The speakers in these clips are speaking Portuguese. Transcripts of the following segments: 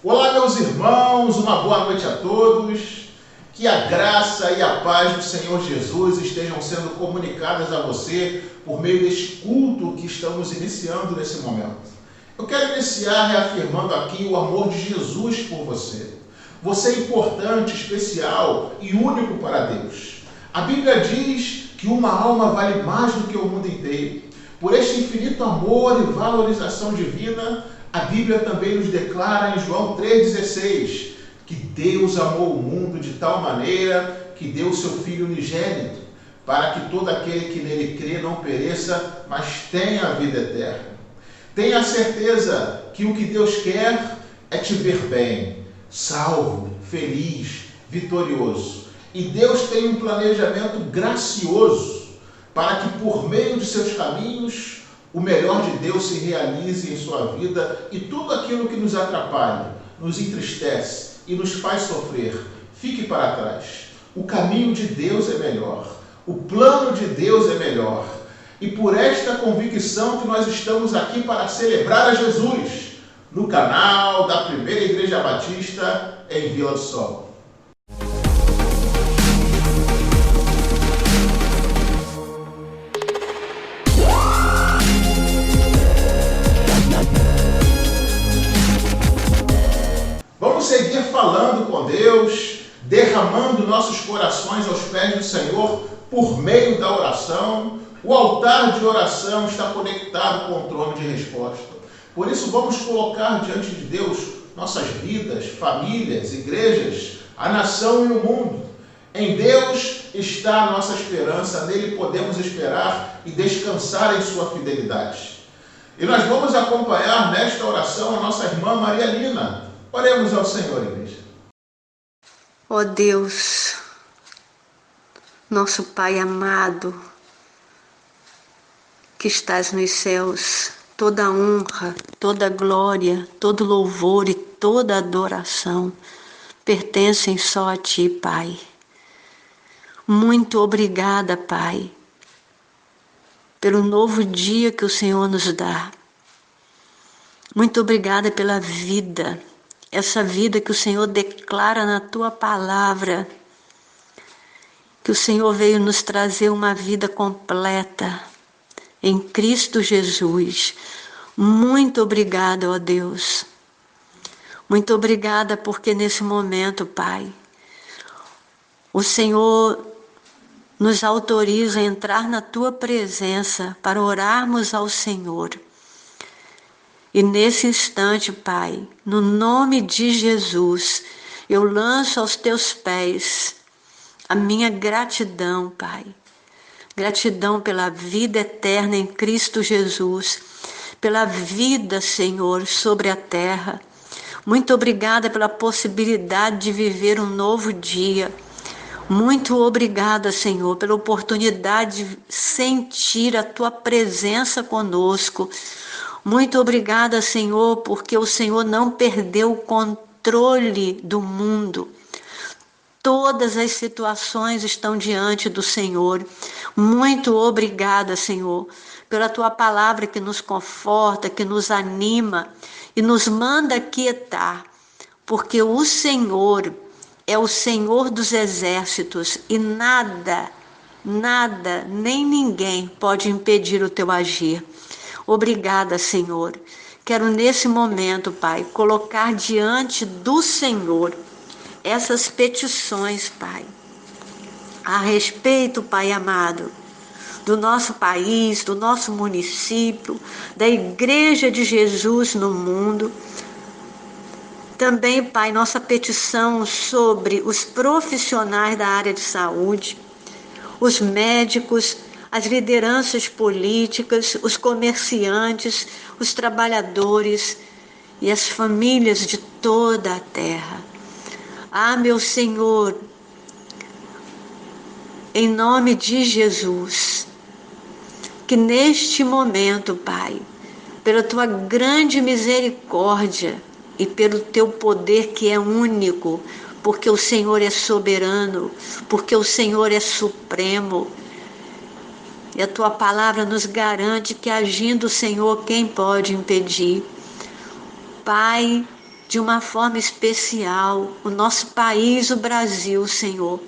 Olá, meus irmãos, uma boa noite a todos. Que a graça e a paz do Senhor Jesus estejam sendo comunicadas a você por meio deste culto que estamos iniciando nesse momento. Eu quero iniciar reafirmando aqui o amor de Jesus por você. Você é importante, especial e único para Deus. A Bíblia diz que uma alma vale mais do que o mundo inteiro. Por este infinito amor e valorização divina, a Bíblia também nos declara em João 3,16 que Deus amou o mundo de tal maneira que deu o seu Filho unigênito, para que todo aquele que nele crê não pereça, mas tenha a vida eterna. Tenha certeza que o que Deus quer é te ver bem, salvo, feliz, vitorioso. E Deus tem um planejamento gracioso para que por meio de seus caminhos o melhor de Deus se realize em sua vida e tudo aquilo que nos atrapalha, nos entristece e nos faz sofrer, fique para trás. O caminho de Deus é melhor, o plano de Deus é melhor. E por esta convicção que nós estamos aqui para celebrar a Jesus, no canal da Primeira Igreja Batista em Vila do Sol. Vamos seguir falando com Deus, derramando nossos corações aos pés do Senhor por meio da oração. O altar de oração está conectado com o trono de resposta. Por isso vamos colocar diante de Deus nossas vidas, famílias, igrejas, a nação e o mundo. Em Deus está a nossa esperança, nele podemos esperar e descansar em sua fidelidade. E nós vamos acompanhar nesta oração a nossa irmã Maria Lina. Oremos ao Senhor, igreja. Ó Deus, nosso Pai amado, que estás nos céus, toda honra, toda glória, todo louvor e toda adoração pertencem só a Ti, Pai. Muito obrigada, Pai, pelo novo dia que o Senhor nos dá. Muito obrigada pela vida, essa vida que o Senhor declara na Tua palavra, que o Senhor veio nos trazer uma vida completa em Cristo Jesus. Muito obrigada, ó Deus. Muito obrigada porque nesse momento, Pai, o Senhor nos autoriza a entrar na Tua presença para orarmos ao Senhor. E nesse instante, Pai, no nome de Jesus, eu lanço aos Teus pés a minha gratidão, Pai. Gratidão pela vida eterna em Cristo Jesus, pela vida, Senhor, sobre a terra. Muito obrigada pela possibilidade de viver um novo dia. Muito obrigada, Senhor, pela oportunidade de sentir a Tua presença conosco. Muito obrigada, Senhor, porque o Senhor não perdeu o controle do mundo. Todas as situações estão diante do Senhor. Muito obrigada, Senhor, pela Tua palavra que nos conforta, que nos anima e nos manda quietar, porque o Senhor é o Senhor dos exércitos e nada, nem ninguém pode impedir o Teu agir. Obrigada, Senhor. Quero nesse momento, Pai, colocar diante do Senhor essas petições, Pai, a respeito, Pai amado, do nosso país, do nosso município, da Igreja de Jesus no mundo. Também, Pai, nossa petição sobre os profissionais da área de saúde, os médicos, as lideranças políticas, os comerciantes, os trabalhadores e as famílias de toda a terra. Ah, meu Senhor, em nome de Jesus, que neste momento, Pai, pela Tua grande misericórdia e pelo Teu poder que é único, porque o Senhor é soberano, porque o Senhor é supremo, e a Tua palavra nos garante que agindo o Senhor, quem pode impedir? Pai, de uma forma especial. O nosso país, o Brasil, Senhor,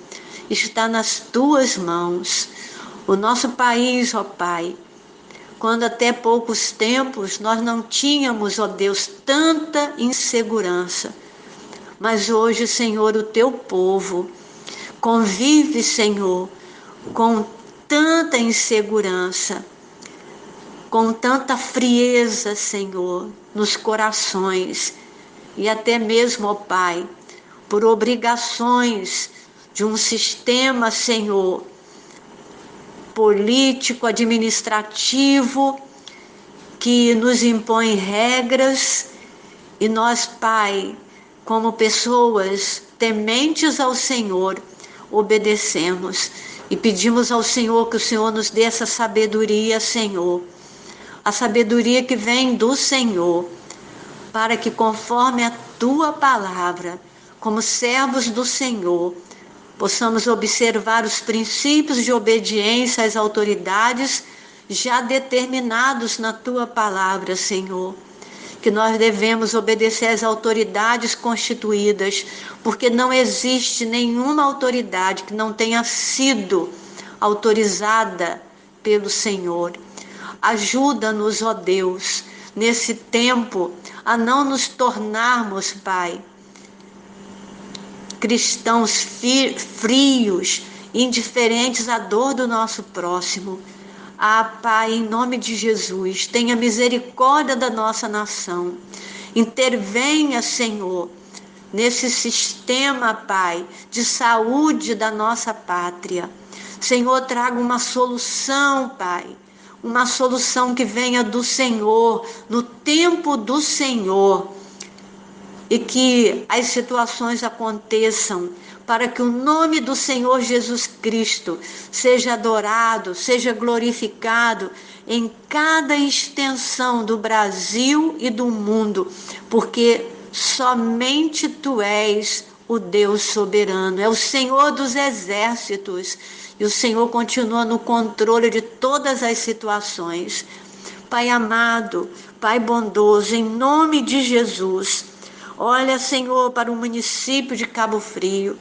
está nas tuas mãos. O nosso país, ó Pai, quando até poucos tempos nós não tínhamos, ó Deus, tanta insegurança. Mas hoje, Senhor, o teu povo convive, Senhor, com tanta insegurança, com tanta frieza, Senhor, nos corações. E até mesmo, ó Pai, por obrigações de um sistema, Senhor, político, administrativo, que nos impõe regras, e nós, Pai, como pessoas tementes ao Senhor, obedecemos e pedimos ao Senhor que o Senhor nos dê essa sabedoria, Senhor, a sabedoria que vem do Senhor, para que conforme a tua palavra, como servos do Senhor, possamos observar os princípios de obediência às autoridades já determinados na tua palavra, Senhor. Que nós devemos obedecer às autoridades constituídas, porque não existe nenhuma autoridade que não tenha sido autorizada pelo Senhor. Ajuda-nos, ó Deus, nesse tempo, a não nos tornarmos, Pai, cristãos frios, indiferentes à dor do nosso próximo. Pai, em nome de Jesus, tenha misericórdia da nossa nação. Intervenha, Senhor, nesse sistema, Pai, de saúde da nossa pátria. Senhor, traga uma solução, Pai, uma solução que venha do Senhor, no tempo do Senhor, e que as situações aconteçam para que o nome do Senhor Jesus Cristo seja adorado, seja glorificado em cada extensão do Brasil e do mundo, porque somente Tu és o Deus soberano, é o Senhor dos exércitos, e o Senhor continua no controle de todas as situações. Pai amado, Pai bondoso, em nome de Jesus, olha, Senhor, para o município de Cabo Frio.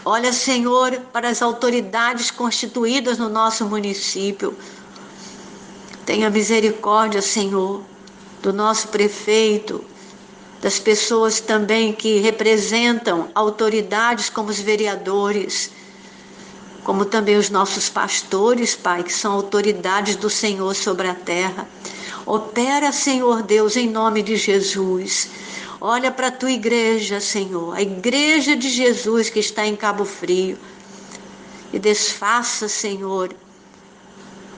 Olha, Senhor, para as autoridades constituídas no nosso município. Tenha misericórdia, Senhor, do nosso prefeito, das pessoas também que representam autoridades como os vereadores, como também os nossos pastores, Pai, que são autoridades do Senhor sobre a terra. Opera, Senhor Deus, em nome de Jesus. Olha para a tua igreja, Senhor, a igreja de Jesus que está em Cabo Frio. E desfaça, Senhor,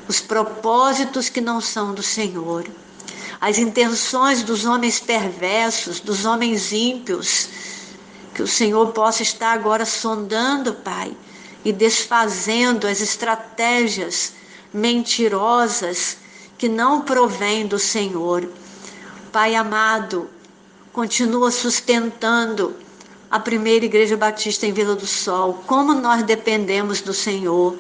os propósitos que não são do Senhor. As intenções dos homens perversos, dos homens ímpios. Que o Senhor possa estar agora sondando, Pai, e desfazendo as estratégias mentirosas que não provém do Senhor. Pai amado, continua sustentando a primeira Igreja Batista em Vila do Sol, como nós dependemos do Senhor.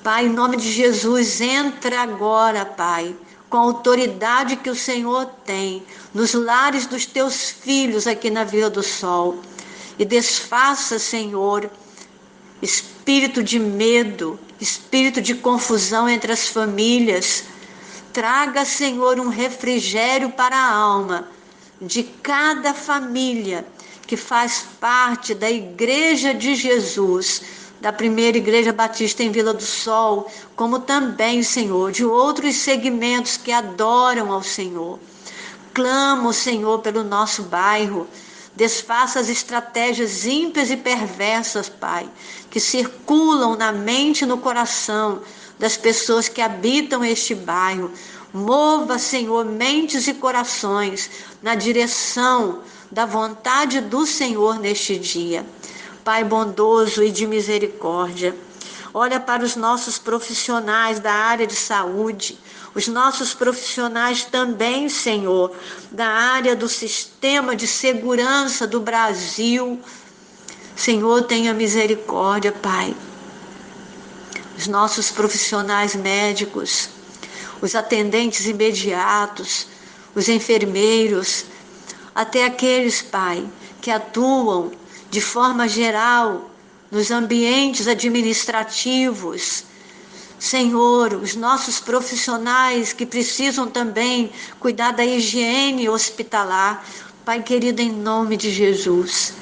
Pai, em nome de Jesus, entra agora, Pai, com a autoridade que o Senhor tem, nos lares dos teus filhos aqui na Vila do Sol, e desfaça, Senhor, espírito de medo, espírito de confusão entre as famílias. Traga, Senhor, um refrigério para a alma de cada família que faz parte da Igreja de Jesus, da primeira Igreja Batista em Vila do Sol, como também, Senhor, de outros segmentos que adoram ao Senhor. Clamo, Senhor, pelo nosso bairro. Desfaça as estratégias ímpias e perversas, Pai, que circulam na mente e no coração das pessoas que habitam este bairro. Mova, Senhor, mentes e corações na direção da vontade do Senhor neste dia. Pai bondoso e de misericórdia, olha para os nossos profissionais da área de saúde, os nossos profissionais também, Senhor, da área do sistema de segurança do Brasil. Senhor, tenha misericórdia, Pai. Os nossos profissionais médicos, os atendentes imediatos, os enfermeiros, até aqueles, Pai, que atuam de forma geral nos ambientes administrativos. Senhor, os nossos profissionais que precisam também cuidar da higiene hospitalar. Pai querido, em nome de Jesus,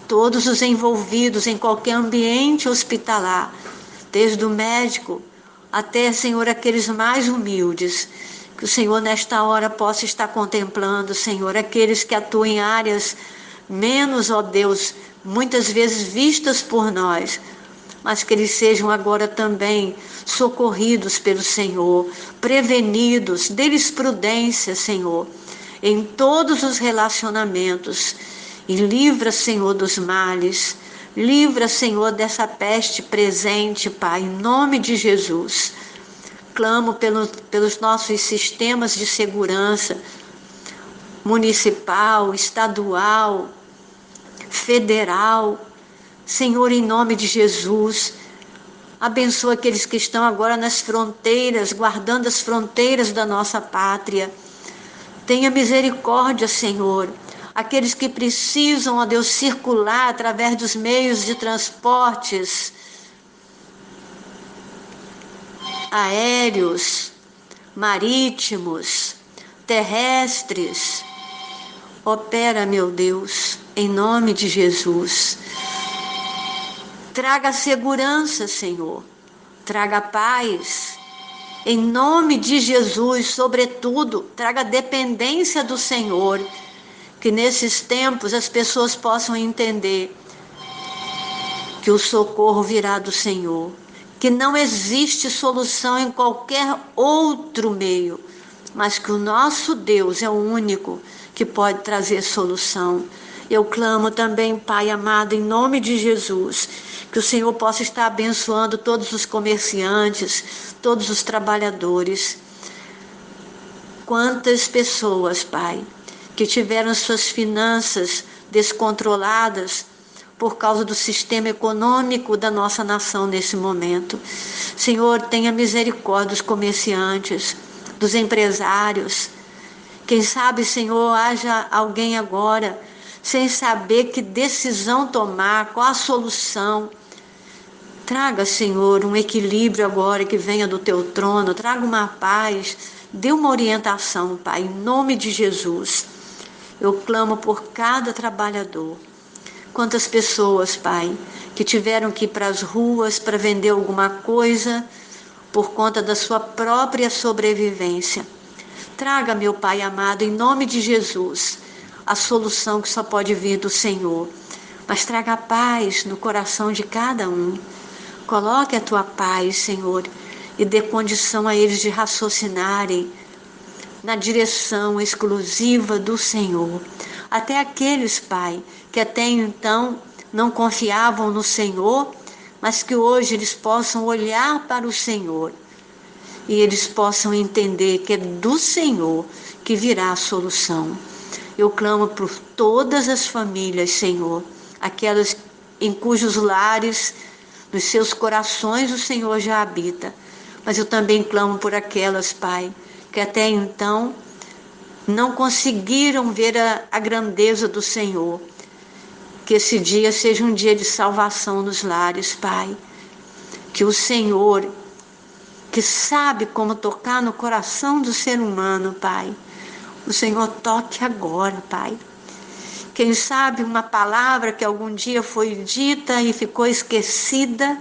todos os envolvidos em qualquer ambiente hospitalar, desde o médico até, Senhor, aqueles mais humildes, que o Senhor nesta hora possa estar contemplando, Senhor, aqueles que atuam em áreas menos, ó Deus, muitas vezes vistas por nós, mas que eles sejam agora também socorridos pelo Senhor, prevenidos, dê-lhes prudência, Senhor, em todos os relacionamentos, e livra, Senhor, dos males, livra, Senhor, dessa peste presente, Pai, em nome de Jesus. Clamo pelos nossos sistemas de segurança, municipal, estadual, federal. Senhor, em nome de Jesus, abençoa aqueles que estão agora nas fronteiras, guardando as fronteiras da nossa pátria. Tenha misericórdia, Senhor, aqueles que precisam, ó Deus, circular através dos meios de transportes aéreos, marítimos, terrestres. Opera, meu Deus, em nome de Jesus. Traga segurança, Senhor. Traga paz. Em nome de Jesus, sobretudo, traga dependência do Senhor. Que nesses tempos as pessoas possam entender que o socorro virá do Senhor. Que não existe solução em qualquer outro meio, mas que o nosso Deus é o único que pode trazer solução. Eu clamo também, Pai amado, em nome de Jesus, que o Senhor possa estar abençoando todos os comerciantes, todos os trabalhadores. Quantas pessoas, Pai, que tiveram suas finanças descontroladas por causa do sistema econômico da nossa nação nesse momento. Senhor, tenha misericórdia dos comerciantes, dos empresários. Quem sabe, Senhor, haja alguém agora sem saber que decisão tomar, qual a solução. Traga, Senhor, um equilíbrio agora que venha do teu trono, traga uma paz, dê uma orientação, Pai, em nome de Jesus. Eu clamo por cada trabalhador. Quantas pessoas, Pai, que tiveram que ir para as ruas para vender alguma coisa por conta da sua própria sobrevivência. Traga, meu Pai amado, em nome de Jesus, a solução que só pode vir do Senhor. Mas traga paz no coração de cada um. Coloque a tua paz, Senhor, e dê condição a eles de raciocinarem na direção exclusiva do Senhor. Até aqueles, Pai, que até então não confiavam no Senhor, mas que hoje eles possam olhar para o Senhor e eles possam entender que é do Senhor que virá a solução. Eu clamo por todas as famílias, Senhor, aquelas em cujos lares, nos seus corações o Senhor já habita, mas eu também clamo por aquelas, Pai, que até então não conseguiram ver a grandeza do Senhor. Que esse dia seja um dia de salvação nos lares, Pai. Que o Senhor, que sabe como tocar no coração do ser humano, Pai, o Senhor toque agora, Pai. Quem sabe uma palavra que algum dia foi dita e ficou esquecida,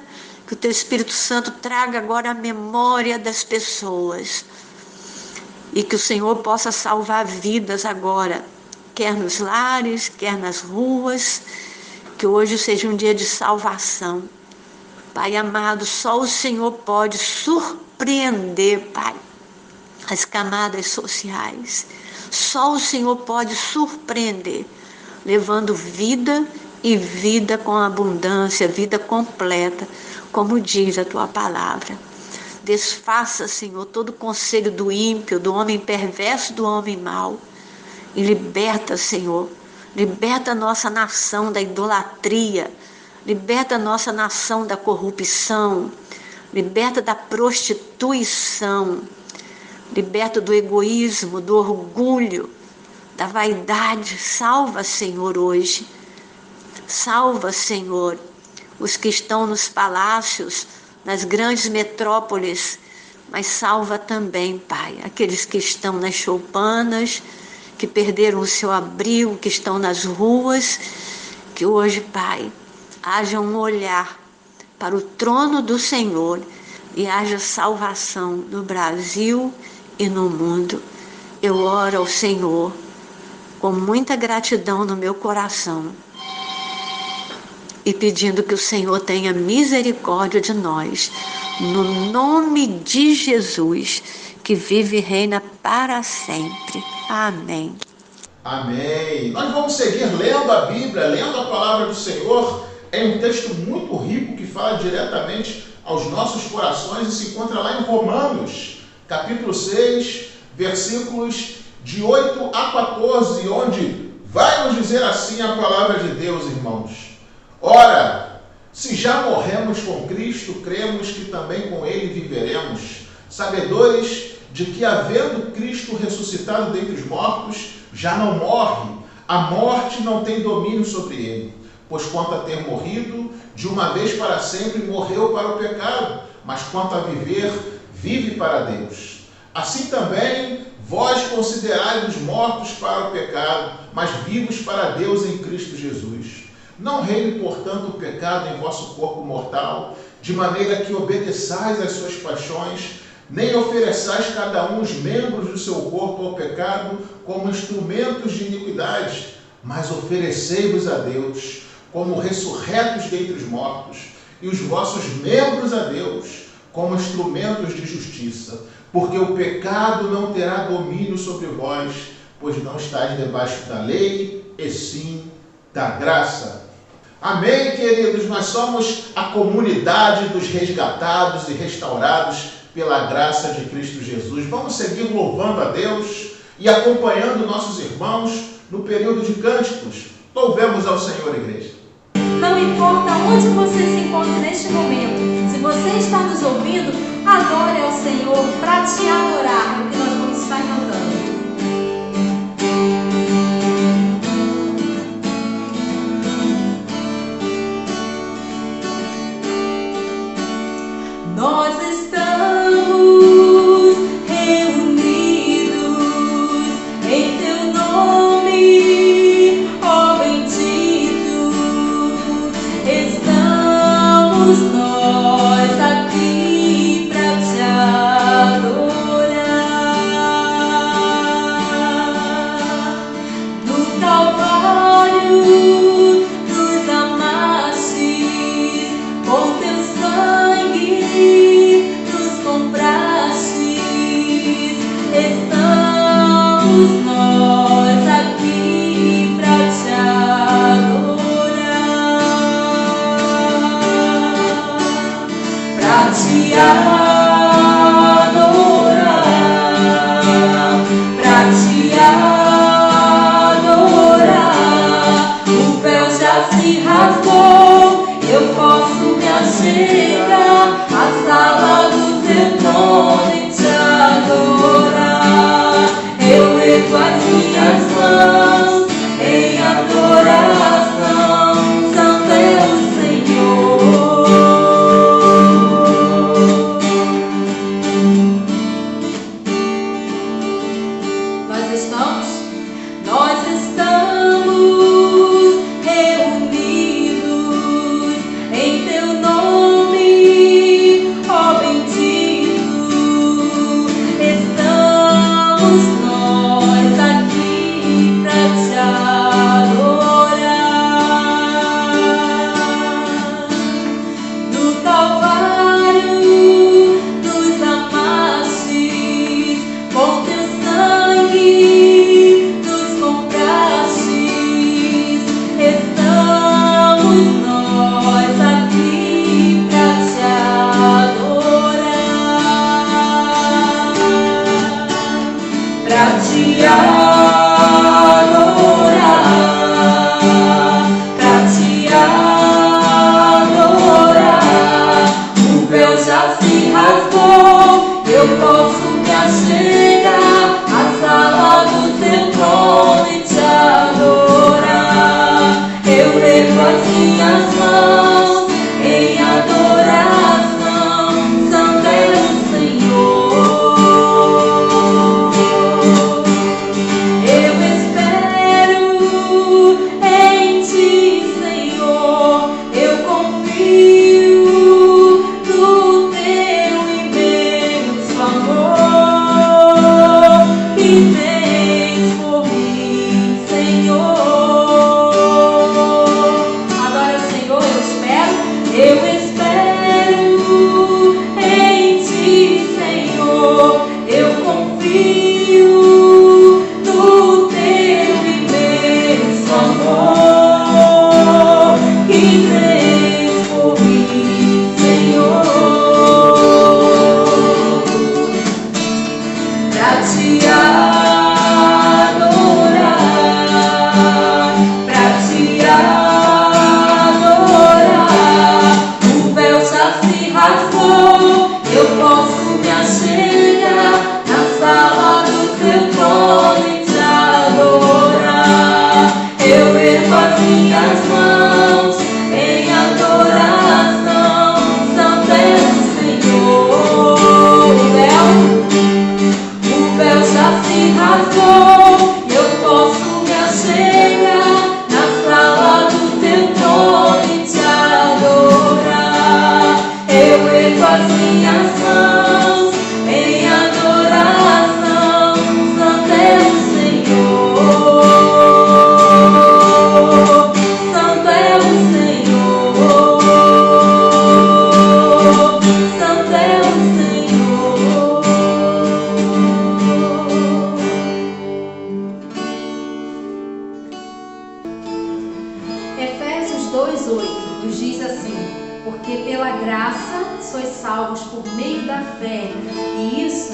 que o Teu Espírito Santo traga agora a memória das pessoas. E que o Senhor possa salvar vidas agora, quer nos lares, quer nas ruas, que hoje seja um dia de salvação. Pai amado, só o Senhor pode surpreender, Pai, as camadas sociais. Só o Senhor pode surpreender, levando vida e vida com abundância, vida completa, como diz a Tua palavra. Desfaça, Senhor, todo o conselho do ímpio, do homem perverso, do homem mau. E liberta, Senhor, liberta a nossa nação da idolatria, liberta a nossa nação da corrupção, liberta da prostituição, liberta do egoísmo, do orgulho, da vaidade. Salva, Senhor, hoje. Salva, Senhor, os que estão nos palácios, nas grandes metrópoles, mas salva também, Pai, aqueles que estão nas choupanas, que perderam o seu abrigo, que estão nas ruas, que hoje, Pai, haja um olhar para o trono do Senhor e haja salvação no Brasil e no mundo. Eu oro ao Senhor com muita gratidão no meu coração e pedindo que o Senhor tenha misericórdia de nós, no nome de Jesus, que vive e reina para sempre. Amém. Amém. Nós vamos seguir lendo a Bíblia, lendo a palavra do Senhor. É um texto muito rico que fala diretamente aos nossos corações e se encontra lá em Romanos, capítulo 6, versículos de 8 a 14, onde vai nos dizer assim a palavra de Deus, irmãos. Ora, se já morremos com Cristo, cremos que também com Ele viveremos, sabedores de que, havendo Cristo ressuscitado dentre os mortos, já não morre, a morte não tem domínio sobre ele. Pois quanto a ter morrido, de uma vez para sempre morreu para o pecado, mas quanto a viver, vive para Deus. Assim também, vós considerai-vos mortos para o pecado, mas vivos para Deus em Cristo Jesus. Não reine, portanto, o pecado em vosso corpo mortal, de maneira que obedeçais às suas paixões, nem ofereçais cada um os membros do seu corpo ao pecado como instrumentos de iniquidade, mas oferecei-vos a Deus como ressurretos dentre os mortos, e os vossos membros a Deus como instrumentos de justiça, porque o pecado não terá domínio sobre vós, pois não estáis debaixo da lei, e sim da graça. Amém, queridos? Nós somos a comunidade dos resgatados e restaurados pela graça de Cristo Jesus. Vamos seguir louvando a Deus e acompanhando nossos irmãos no período de cânticos. Louvemos ao Senhor, igreja. Não importa onde você se encontre neste momento, se você está nos ouvindo, adore ao Senhor para te adorar, é o que nós vamos estar cantando. Nós estamos reunidos em teu nome, ó bendito. Estamos nós aqui para te adorar. Efésios 2:8 nos diz assim: porque pela graça sois salvos por meio da fé, e isso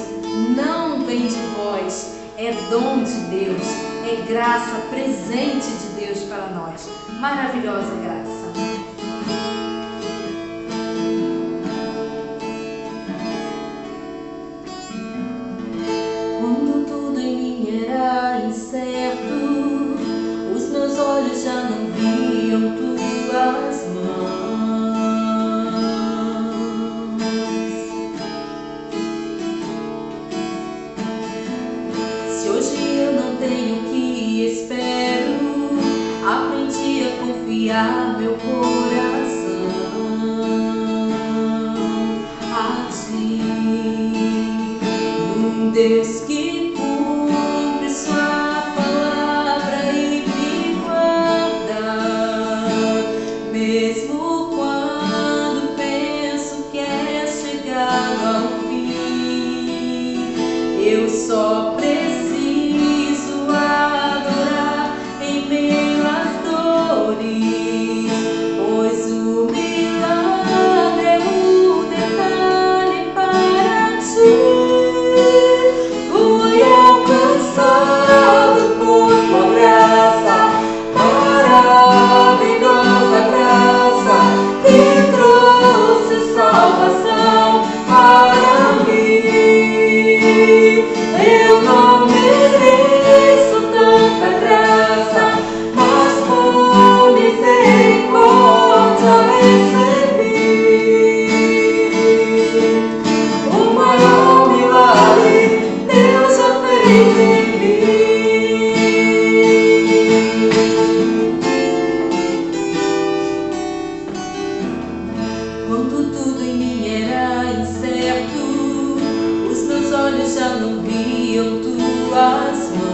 não vem de vós, é dom de Deus, é graça, presente de Deus para nós. Maravilhosa graça. Quando tudo em mim era incerto, os meus olhos já não viam tuas mãos. Se hoje eu não tenho o que espero, aprendi a confiar meu coração a ti, um Deus que cumpre sua palavra e me guarda, mesmo quando penso que é chegado ao fim. Eu só preciso adorar em meio às dores, pois o milagre é o detalhe para ti. Fui alcançado por tua graça, maravilhosa graça, que trouxe salvação para mim. Eu não mereço tanta graça, mas por misericórdia recebi. O maior milagre Deus já fez em mim. Quando tudo em mim era incerto, os meus olhos já não viam tuas mãos.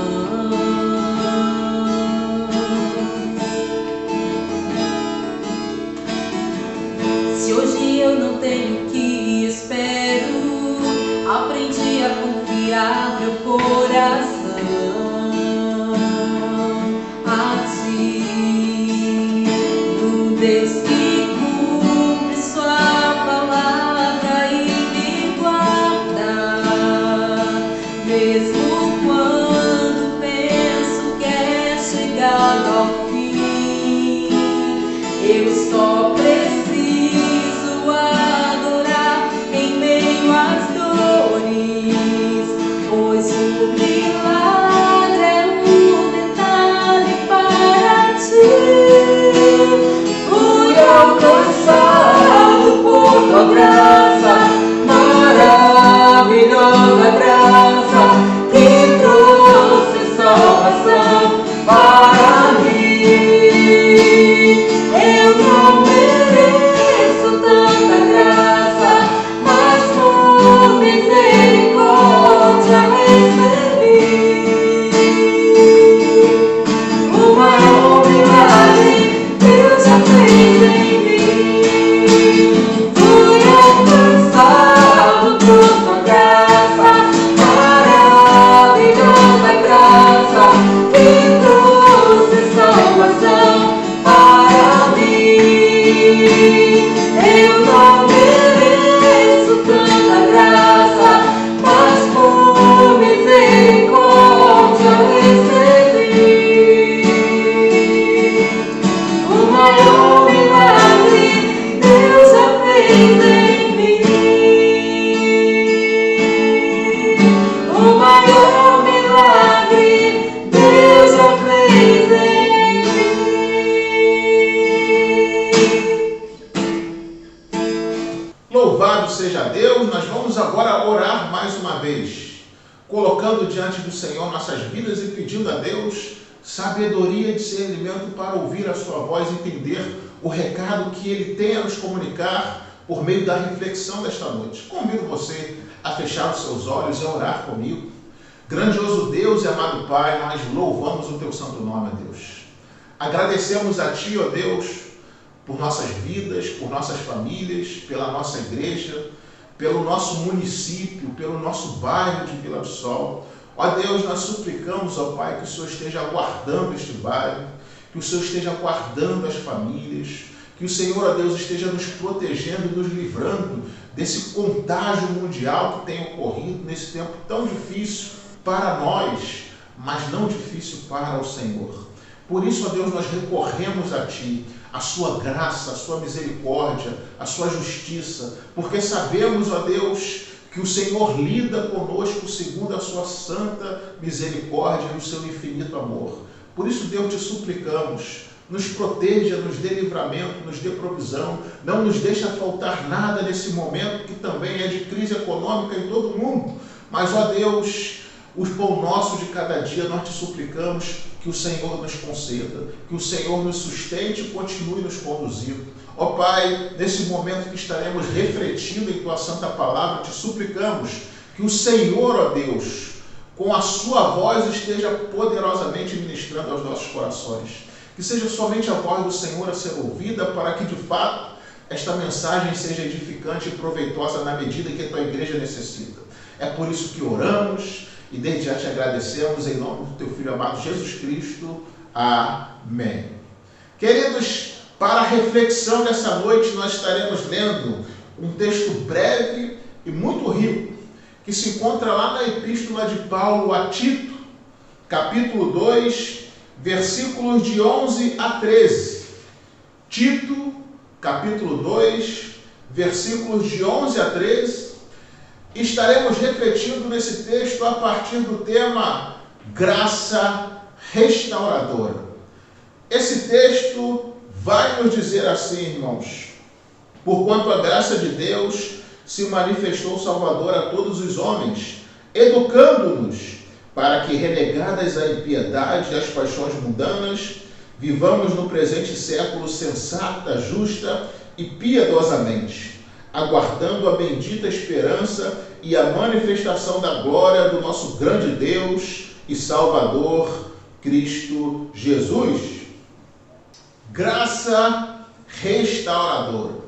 Se hoje eu não tenho o que espero, aprendi a confiar meu coração a ti, no Deus que cumpre sua palavra e me guarda, mesmo quando penso que é chegado ao fim. Eu só preciso adorar em meio às dores, pois o milagre é um detalhe para ti. Fui alcançado por tua graça, maravilhosa graça, que trouxe salvação para mim. Eu não mereço tanta graça, mas por misericórdia recebi. O maior milagre Deus já fez em mim. Fui alcançado por tua graça, maravilhosa graça, que trouxe salvação para mim. Eu não mereço tanta graça, mas por misericórdia recebi. O maior milagre Deus já fez em mim. O maior milagre Deus já fez em mim. Louvado seja Deus. Nós vamos agora orar mais uma vez, colocando diante do Senhor nossas vidas e pedindo a Deus sabedoria e discernimento para ouvir a sua voz, entender o recado que Ele tem a nos comunicar por meio da reflexão desta noite. Convido você a fechar os seus olhos e a orar comigo. Grandioso Deus e amado Pai, nós louvamos o Teu santo nome, Deus. Agradecemos a Ti, ó Deus, por nossas vidas, por nossas famílias, pela nossa igreja, pelo nosso município, pelo nosso bairro de Vila do Sol. Ó Deus, nós suplicamos, ó Pai, que o Senhor esteja guardando este bairro, que o Senhor esteja guardando as famílias, que o Senhor, ó Deus, esteja nos protegendo e nos livrando desse contágio mundial que tem ocorrido nesse tempo tão difícil para nós, mas não difícil para o Senhor. Por isso, ó Deus, nós recorremos a Ti, a Sua graça, a Sua misericórdia, a Sua justiça, porque sabemos, ó Deus, que o Senhor lida conosco segundo a Sua santa misericórdia e o Seu infinito amor. Por isso, Deus, te suplicamos, nos proteja, nos dê livramento, nos dê provisão, não nos deixa faltar nada nesse momento que também é de crise econômica em todo o mundo. Mas, ó Deus, o pão nosso de cada dia, nós te suplicamos que o Senhor nos conceda, que o Senhor nos sustente e continue nos conduzindo. Ó Pai, nesse momento que estaremos refletindo em Tua Santa Palavra, te suplicamos que o Senhor, ó Deus, com a Sua voz esteja poderosamente ministrando aos nossos corações. Que seja somente a voz do Senhor a ser ouvida, para que, de fato, esta mensagem seja edificante e proveitosa na medida que a Tua igreja necessita. É por isso que oramos e desde já te agradecemos em nome do Teu Filho amado Jesus Cristo. Amém. Queridos, para a reflexão dessa noite, nós estaremos lendo um texto breve e muito rico, que se encontra lá na Epístola de Paulo a Tito, capítulo 2, versículos de 11 a 13. Tito, capítulo 2, versículos de 11 a 13. Estaremos refletindo nesse texto a partir do tema graça restauradora. Esse texto vai nos dizer assim, irmãos: porquanto a graça de Deus se manifestou salvadora a todos os homens, educando-nos para que, renegadas a impiedade e as paixões mundanas, vivamos no presente século sensata, justa e piedosamente, aguardando a bendita esperança e a manifestação da glória do nosso grande Deus e Salvador, Cristo Jesus. Graça restauradora.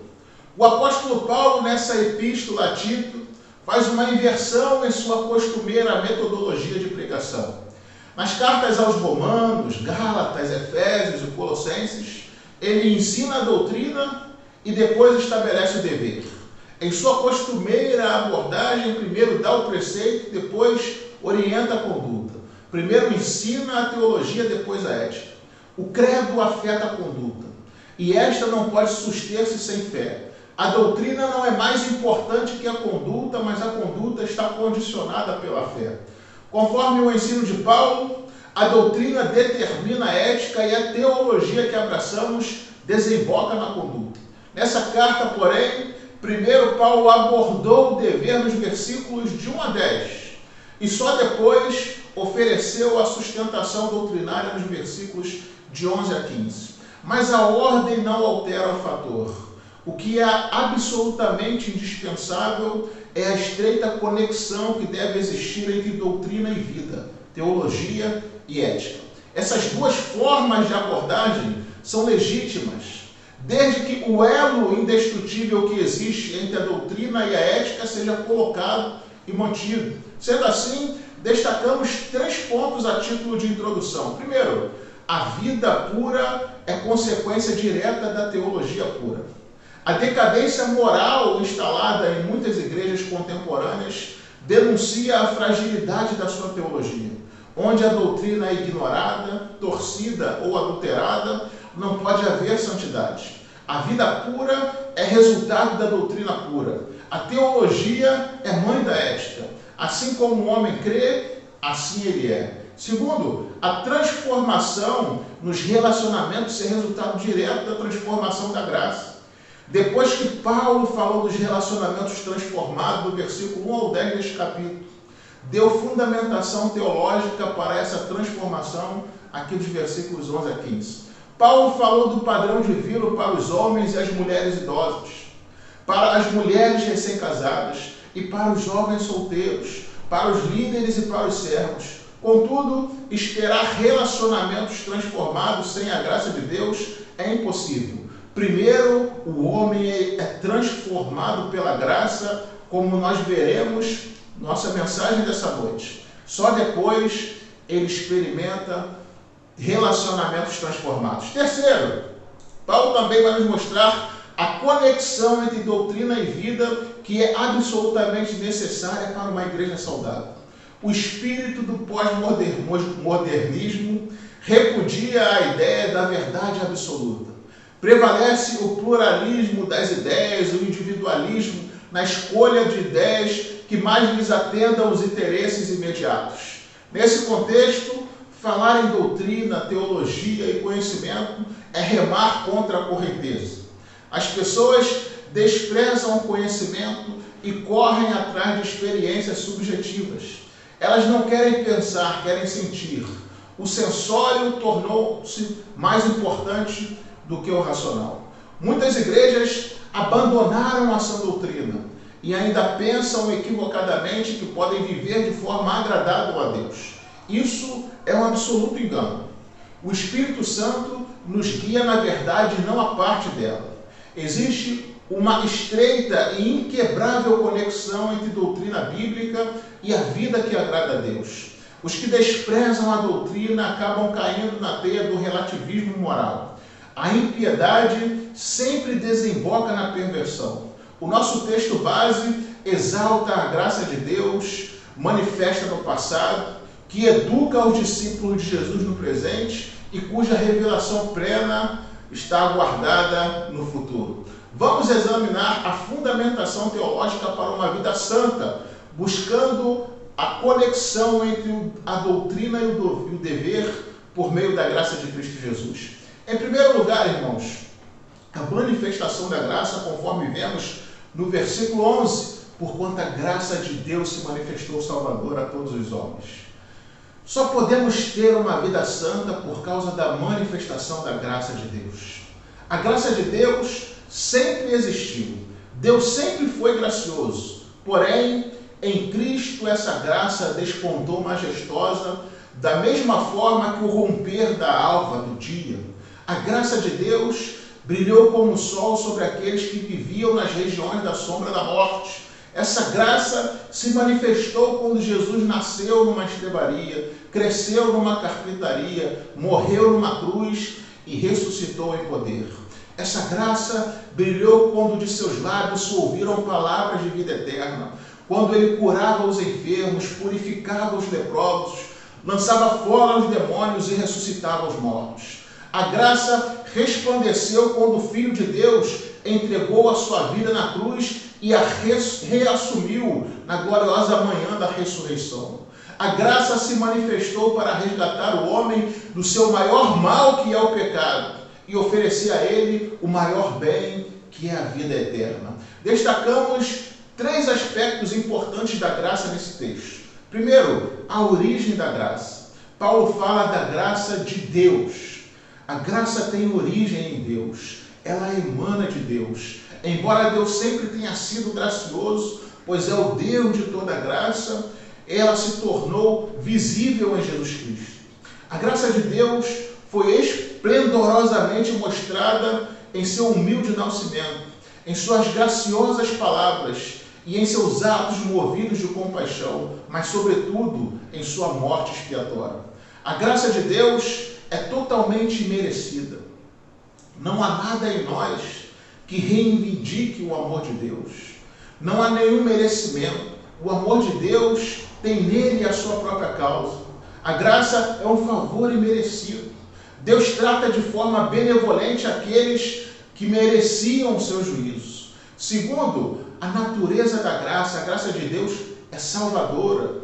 O apóstolo Paulo, nessa epístola a Tito, faz uma inversão em sua costumeira metodologia de pregação. Nas cartas aos Romanos, Gálatas, Efésios e Colossenses, ele ensina a doutrina e depois estabelece o dever. Em sua costumeira abordagem, primeiro dá o preceito, depois orienta a conduta. Primeiro ensina a teologia, depois a ética. O credo afeta a conduta, e esta não pode suster-se sem fé. A doutrina não é mais importante que a conduta, mas a conduta está condicionada pela fé. Conforme o ensino de Paulo, a doutrina determina a ética e a teologia que abraçamos desemboca na conduta. Nessa carta, porém, primeiro Paulo abordou o dever nos versículos de 1 a 10 e só depois ofereceu a sustentação doutrinária nos versículos de 11 a 15. Mas a ordem não altera o fator. O que é absolutamente indispensável é a estreita conexão que deve existir entre doutrina e vida, teologia e ética. Essas duas formas de abordagem são legítimas, desde que o elo indestrutível que existe entre a doutrina e a ética seja colocado e mantido. Sendo assim, destacamos 3 pontos a título de introdução. Primeiro, a vida pura é consequência direta da teologia pura. A decadência moral instalada em muitas igrejas contemporâneas denuncia a fragilidade da sua teologia. Onde a doutrina é ignorada, torcida ou adulterada, não pode haver santidade. A vida pura é resultado da doutrina pura. A teologia é mãe da ética. Assim como o homem crê, assim ele é. Segundo, a transformação nos relacionamentos é resultado direto da transformação da graça. Depois que Paulo falou dos relacionamentos transformados, do versículo 1 ao 10 deste capítulo, deu fundamentação teológica para essa transformação aqui dos versículos 11 a 15. Paulo falou do padrão divino para os homens e as mulheres idosas, para as mulheres recém-casadas e para os jovens solteiros, para os líderes e para os servos. Contudo, esperar relacionamentos transformados sem a graça de Deus é impossível. Primeiro, o homem é transformado pela graça, como nós veremos nossa mensagem dessa noite. Só depois ele experimenta relacionamentos transformados. Terceiro, Paulo também vai nos mostrar a conexão entre doutrina e vida que é absolutamente necessária para uma igreja saudável. O espírito do pós-modernismo repudia a ideia da verdade absoluta. Prevalece o pluralismo das ideias, o individualismo na escolha de ideias que mais lhes atendam os interesses imediatos. Nesse contexto, falar em doutrina, teologia e conhecimento é remar contra a correnteza. As pessoas desprezam o conhecimento e correm atrás de experiências subjetivas. Elas não querem pensar, querem sentir. O sensório tornou-se mais importante do que o racional. Muitas igrejas abandonaram a sã doutrina e ainda pensam equivocadamente que podem viver de forma agradável a Deus. Isso é um absoluto engano. O Espírito Santo nos guia na verdade, não a parte dela. Existe uma estreita e inquebrável conexão entre doutrina bíblica e a vida que agrada a Deus. Os que desprezam a doutrina acabam caindo na teia do relativismo moral. A impiedade sempre desemboca na perversão. O nosso texto base exalta a graça de Deus, manifesta no passado, que educa os discípulos de Jesus no presente e cuja revelação plena está aguardada no futuro. Vamos examinar a fundamentação teológica para uma vida santa, buscando a conexão entre a doutrina e o dever por meio da graça de Cristo Jesus. Em primeiro lugar, irmãos, a manifestação da graça, conforme vemos no versículo 11, porquanto a graça de Deus se manifestou salvadora a todos os homens. Só podemos ter uma vida santa por causa da manifestação da graça de Deus. A graça de Deus sempre existiu. Deus sempre foi gracioso. Porém, em Cristo essa graça despontou majestosa, da mesma forma que o romper da alva do dia. A graça de Deus brilhou como o sol sobre aqueles que viviam nas regiões da sombra da morte. Essa graça se manifestou quando Jesus nasceu numa estrebaria, cresceu numa carpintaria, morreu numa cruz e ressuscitou em poder. Essa graça brilhou quando de seus lábios se ouviram palavras de vida eterna, quando ele curava os enfermos, purificava os leprosos, lançava fora os demônios e ressuscitava os mortos. A graça resplandeceu quando o Filho de Deus entregou a sua vida na cruz e a reassumiu na gloriosa manhã da ressurreição. A graça se manifestou para resgatar o homem do seu maior mal, que é o pecado, e oferecer a ele o maior bem, que é a vida eterna. Destacamos 3 aspectos importantes da graça nesse texto. Primeiro, a origem da graça. Paulo fala da graça de Deus. A graça tem origem em Deus. Ela emana de Deus. Embora Deus sempre tenha sido gracioso, pois é o Deus de toda graça, ela se tornou visível em Jesus Cristo. A graça de Deus foi esplendorosamente mostrada em seu humilde nascimento, em suas graciosas palavras e em seus atos movidos de compaixão, mas sobretudo em sua morte expiatória. A graça de Deus é totalmente merecida. Não há nada em nós que reivindique o amor de Deus. Não há nenhum merecimento. O amor de Deus tem nele a sua própria causa. A graça é um favor imerecido. Deus trata de forma benevolente aqueles que mereciam o seu juízo. Segundo, a natureza da graça. A graça de Deus é salvadora.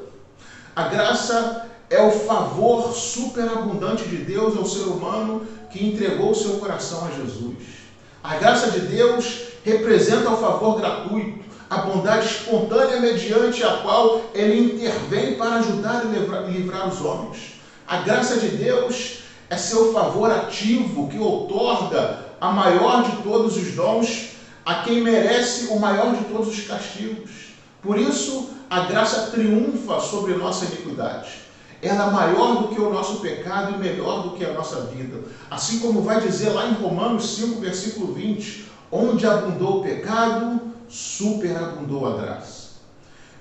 A graça é o favor superabundante de Deus ao ser humano que entregou o seu coração a Jesus. A graça de Deus representa o favor gratuito, a bondade espontânea mediante a qual ele intervém para ajudar e livrar os homens. A graça de Deus é seu favor ativo que outorga a maior de todos os dons a quem merece o maior de todos os castigos. Por isso, a graça triunfa sobre nossa iniquidade. Ela é maior do que o nosso pecado e melhor do que a nossa vida. Assim como vai dizer lá em Romanos 5, versículo 20, onde abundou o pecado, superabundou a graça.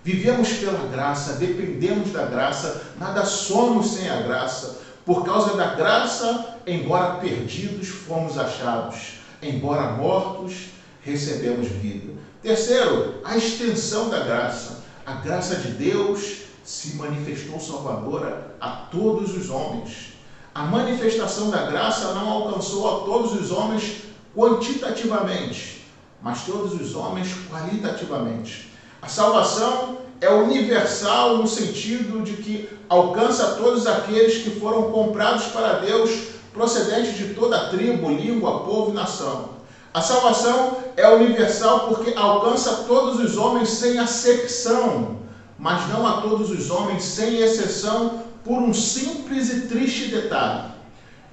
Vivemos pela graça, dependemos da graça, nada somos sem a graça. Por causa da graça, embora perdidos, fomos achados. Embora mortos, recebemos vida. Terceiro, a extensão da graça. A graça de Deus se manifestou salvadora a todos os homens. A manifestação da graça não alcançou a todos os homens quantitativamente, mas todos os homens qualitativamente. A salvação é universal no sentido de que alcança todos aqueles que foram comprados para Deus, procedentes de toda tribo, língua, povo e nação. A salvação é universal porque alcança todos os homens sem acepção, mas não a todos os homens sem exceção, por um simples e triste detalhe.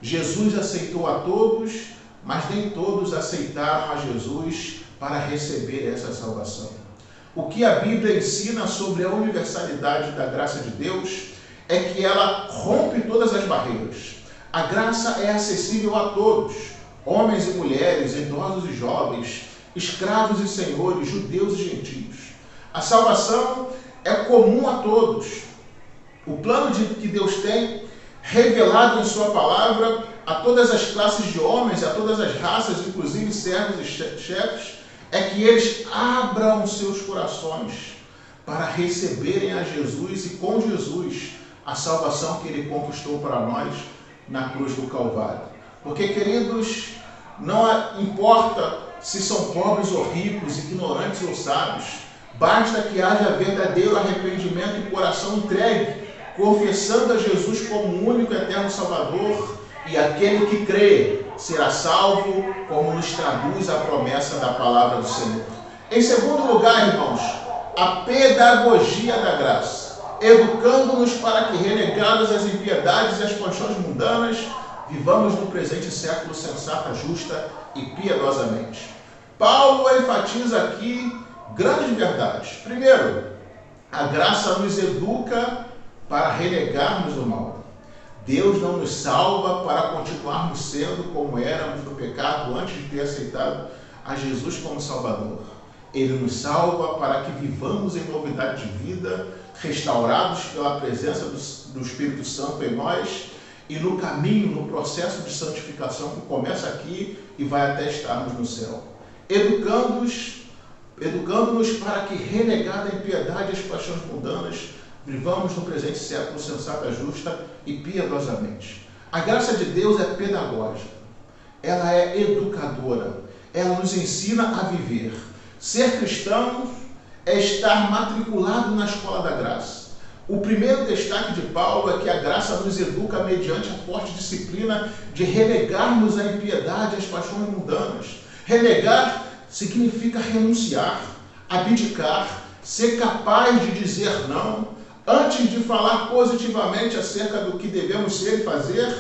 Jesus aceitou a todos, mas nem todos aceitaram a Jesus para receber essa salvação. O que a Bíblia ensina sobre a universalidade da graça de Deus é que ela rompe todas as barreiras. A graça é acessível a todos, homens e mulheres, idosos e jovens, escravos e senhores, judeus e gentios. A salvação é comum a todos. O plano que Deus tem, revelado em sua palavra, a todas as classes de homens, a todas as raças, inclusive servos e chefes, é que eles abram seus corações para receberem a Jesus e com Jesus a salvação que Ele conquistou para nós na cruz do Calvário. Porque, queridos, não importa se são pobres ou ricos, ignorantes ou sábios, basta que haja verdadeiro arrependimento e coração entregue, confessando a Jesus como o único e eterno Salvador, e aquele que crê será salvo, como nos traduz a promessa da palavra do Senhor. Em segundo lugar, irmãos, a pedagogia da graça, educando-nos para que, renegados as impiedades e as paixões mundanas, vivamos no presente século sensata, justa e piedosamente. Paulo enfatiza aqui grandes verdades. Primeiro, a graça nos educa para renegarmos o mal. Deus não nos salva para continuarmos sendo como éramos no pecado antes de ter aceitado a Jesus como Salvador. Ele nos salva para que vivamos em novidade de vida, restaurados pela presença do Espírito Santo em nós e no caminho, no processo de santificação que começa aqui e vai até estarmos no céu. Educando-nos para que, renegada a impiedade e as paixões mundanas, vivamos no presente século sensata, justa e piedosamente. A graça de Deus é pedagógica, ela é educadora, ela nos ensina a viver. Ser cristão é estar matriculado na escola da graça. O primeiro destaque de Paulo é que a graça nos educa mediante a forte disciplina de renegarmos a impiedade e as paixões mundanas. Renegar significa renunciar, abdicar, ser capaz de dizer não. Antes de falar positivamente acerca do que devemos ser e fazer,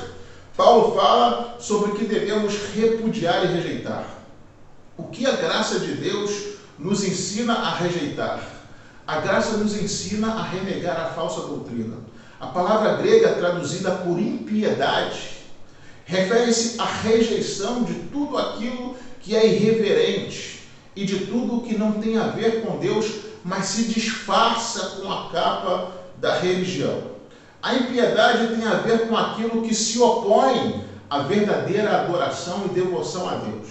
Paulo fala sobre o que devemos repudiar e rejeitar. O que a graça de Deus nos ensina a rejeitar? A graça nos ensina a renegar a falsa doutrina. A palavra grega traduzida por impiedade refere-se à rejeição de tudo aquilo que é irreverente e de tudo que não tem a ver com Deus, mas se disfarça com a capa da religião. A impiedade tem a ver com aquilo que se opõe à verdadeira adoração e devoção a Deus.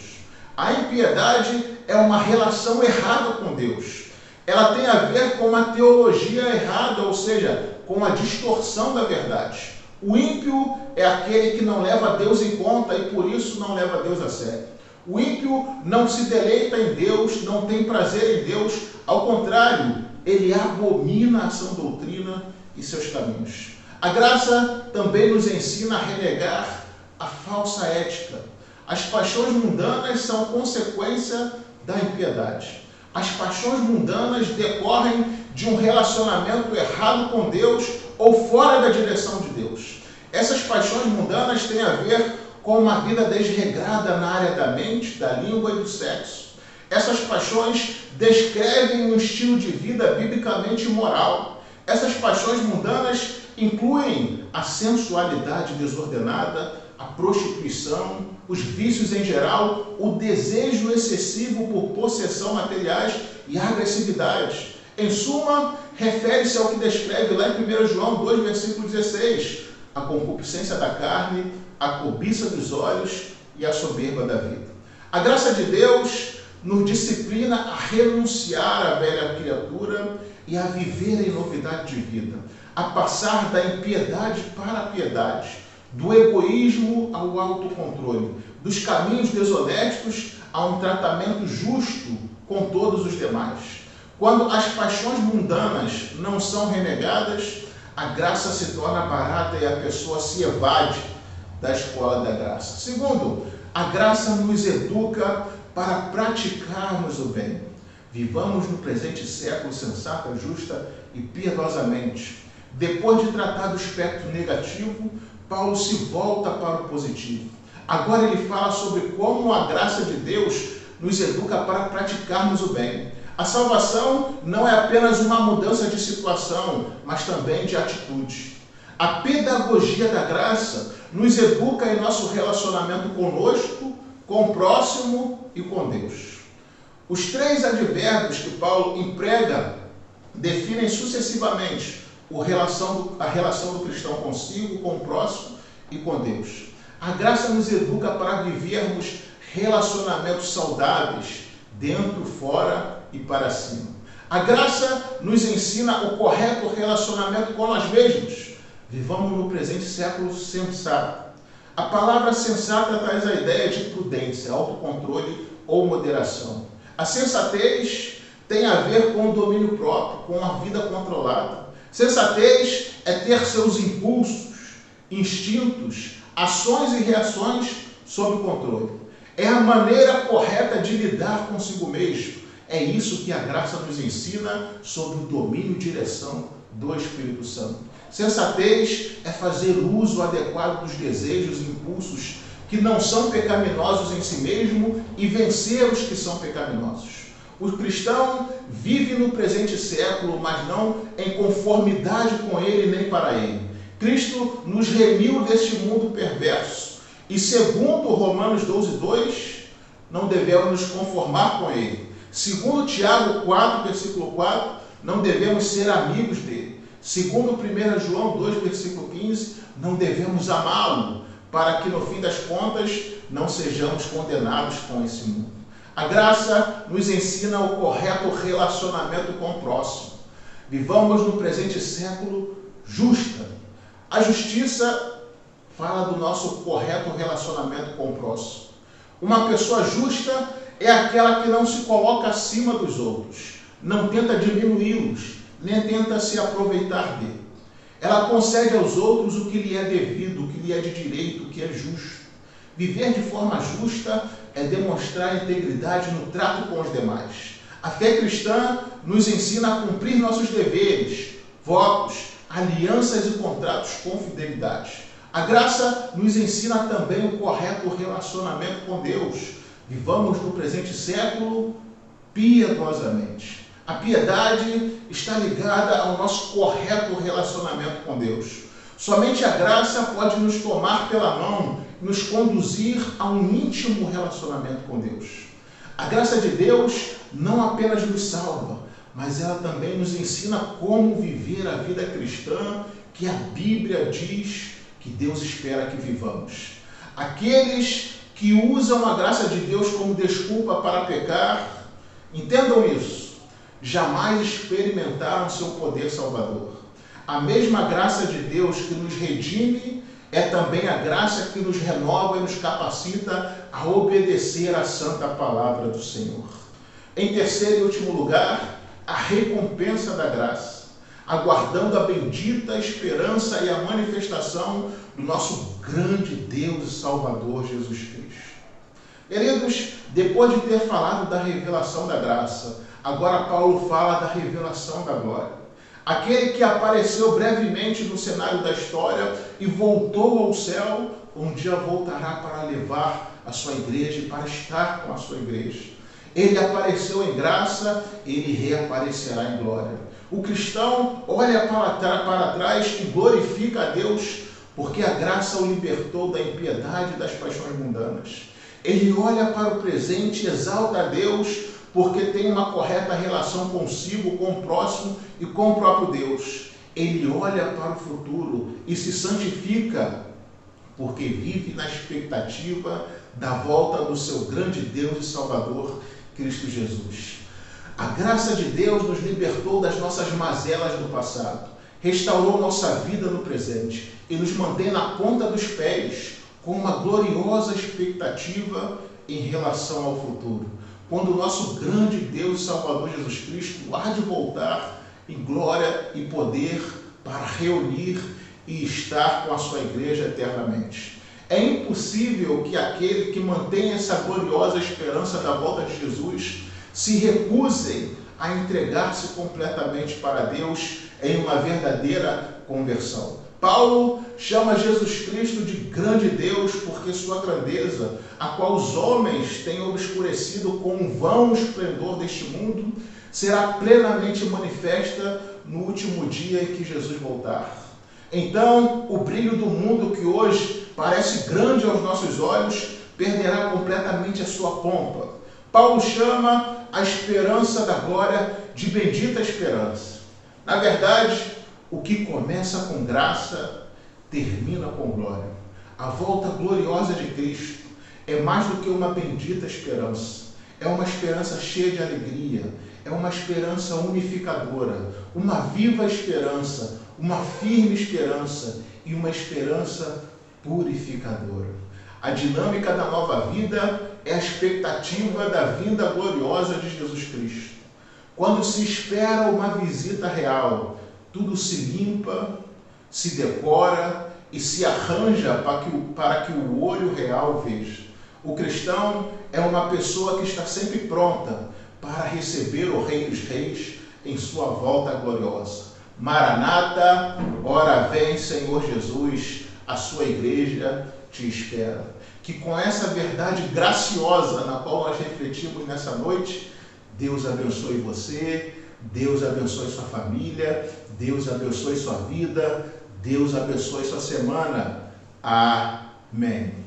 A impiedade é uma relação errada com Deus. Ela tem a ver com uma teologia errada, ou seja, com a distorção da verdade. O ímpio é aquele que não leva Deus em conta e por isso não leva Deus a sério. O ímpio não se deleita em Deus, não tem prazer em Deus, ao contrário, ele abomina a sã doutrina e seus caminhos. A graça também nos ensina a renegar a falsa ética. As paixões mundanas são consequência da impiedade. As paixões mundanas decorrem de um relacionamento errado com Deus ou fora da direção de Deus. Essas paixões mundanas têm a ver com uma vida desregrada na área da mente, da língua e do sexo. Essas paixões descrevem um estilo de vida biblicamente imoral. Essas paixões mundanas incluem a sensualidade desordenada, a prostituição, os vícios em geral, o desejo excessivo por possessão materiais e a agressividade. Em suma, refere-se ao que descreve lá em 1 João 2, versículo 16. a concupiscência da carne, a cobiça dos olhos e a soberba da vida. A graça de Deus nos disciplina a renunciar à velha criatura e a viver em novidade de vida, a passar da impiedade para a piedade, do egoísmo ao autocontrole, dos caminhos desonestos a um tratamento justo com todos os demais. Quando as paixões mundanas não são renegadas, a graça se torna barata e a pessoa se evade da escola da graça. Segundo, a graça nos educa para praticarmos o bem. Vivamos no presente século sensata, justa e piedosamente. Depois de tratar do aspecto negativo, Paulo se volta para o positivo. Agora ele fala sobre como a graça de Deus nos educa para praticarmos o bem. A salvação não é apenas uma mudança de situação, mas também de atitude. A pedagogia da graça nos educa em nosso relacionamento conosco, com o próximo e com Deus. Os três advérbios que Paulo emprega definem sucessivamente a relação do cristão consigo, com o próximo e com Deus. A graça nos educa para vivermos relacionamentos saudáveis, dentro, fora e para cima. A graça nos ensina o correto relacionamento com nós mesmos. Vivamos no presente século sensato. A palavra sensata traz a ideia de prudência, autocontrole ou moderação. A sensatez tem a ver com o domínio próprio, com a vida controlada. Sensatez é ter seus impulsos, instintos, ações e reações sob controle. É a maneira correta de lidar consigo mesmo. É isso que a graça nos ensina sobre o domínio e direção do Espírito Santo. Sensatez é fazer uso adequado dos desejos e impulsos que não são pecaminosos em si mesmo e vencer os que são pecaminosos. O cristão vive no presente século, mas não em conformidade com ele nem para ele. Cristo nos remiu deste mundo perverso e, segundo Romanos 12:2, não devemos nos conformar com ele. Segundo Tiago 4, versículo 4, não devemos ser amigos dele. Segundo 1 João 2, versículo 15, não devemos amá-lo, para que no fim das contas não sejamos condenados com esse mundo. A graça nos ensina o correto relacionamento com o próximo. Vivamos no presente século justa. A justiça fala do nosso correto relacionamento com o próximo. Uma pessoa justa é aquela que não se coloca acima dos outros, não tenta diminuí-los, nem tenta se aproveitar dele. Ela concede aos outros o que lhe é devido, o que lhe é de direito, o que é justo. Viver de forma justa é demonstrar integridade no trato com os demais. A fé cristã nos ensina a cumprir nossos deveres, votos, alianças e contratos com fidelidade. A graça nos ensina também o correto relacionamento com Deus. Vivamos no presente século piedosamente. A piedade está ligada ao nosso correto relacionamento com Deus. Somente a graça pode nos tomar pela mão e nos conduzir a um íntimo relacionamento com Deus. A graça de Deus não apenas nos salva, mas ela também nos ensina como viver a vida cristã que a Bíblia diz que Deus espera que vivamos. Aqueles que usam a graça de Deus como desculpa para pecar, entendam isso, jamais experimentaram seu poder salvador. A mesma graça de Deus que nos redime é também a graça que nos renova e nos capacita a obedecer à santa palavra do Senhor. Em terceiro e último lugar, a recompensa da graça, aguardando a bendita esperança e a manifestação do nosso grande Deus e Salvador Jesus Cristo. Queridos, depois de ter falado da revelação da graça, agora Paulo fala da revelação da glória. Aquele que apareceu brevemente no cenário da história e voltou ao céu, um dia voltará para levar a sua igreja e para estar com a sua igreja. Ele apareceu em graça, ele reaparecerá em glória. O cristão olha para trás e glorifica a Deus, porque a graça o libertou da impiedade e das paixões mundanas. Ele olha para o presente e exalta a Deus, porque tem uma correta relação consigo, com o próximo e com o próprio Deus. ele olha para o futuro e se santifica, porque vive na expectativa da volta do seu grande Deus e Salvador, Cristo Jesus. A graça de Deus nos libertou das nossas mazelas do passado, restaurou nossa vida no presente e nos mantém na ponta dos pés com uma gloriosa expectativa em relação ao futuro, quando o nosso grande Deus e Salvador Jesus Cristo há de voltar em glória e poder para reunir e estar com a sua igreja eternamente. É impossível que aquele que mantém essa gloriosa esperança da volta de Jesus se recusem a entregar-se completamente para Deus em uma verdadeira conversão. Paulo chama Jesus Cristo de grande Deus porque sua grandeza, a qual os homens têm obscurecido com o vão esplendor deste mundo, será plenamente manifesta no último dia em que Jesus voltar. Então, o brilho do mundo que hoje parece grande aos nossos olhos perderá completamente a sua pompa. Paulo chama a esperança da glória de bendita esperança. Na verdade, o que começa com graça termina com glória. A volta gloriosa de Cristo é mais do que uma bendita esperança. É uma esperança cheia de alegria. É uma esperança unificadora, uma viva esperança, uma firme esperança e uma esperança purificadora. A dinâmica da nova vida é a expectativa da vinda gloriosa de Jesus Cristo. Quando se espera uma visita real, tudo se limpa, se decora e se arranja para que o olho real veja. O cristão é uma pessoa que está sempre pronta para receber o Rei dos Reis em sua volta gloriosa. Maranata, ora vem, Senhor Jesus, a sua igreja te espera. Que com essa verdade graciosa na qual nós refletimos nessa noite, Deus abençoe você, Deus abençoe sua família, Deus abençoe sua vida, Deus abençoe sua semana. Amém.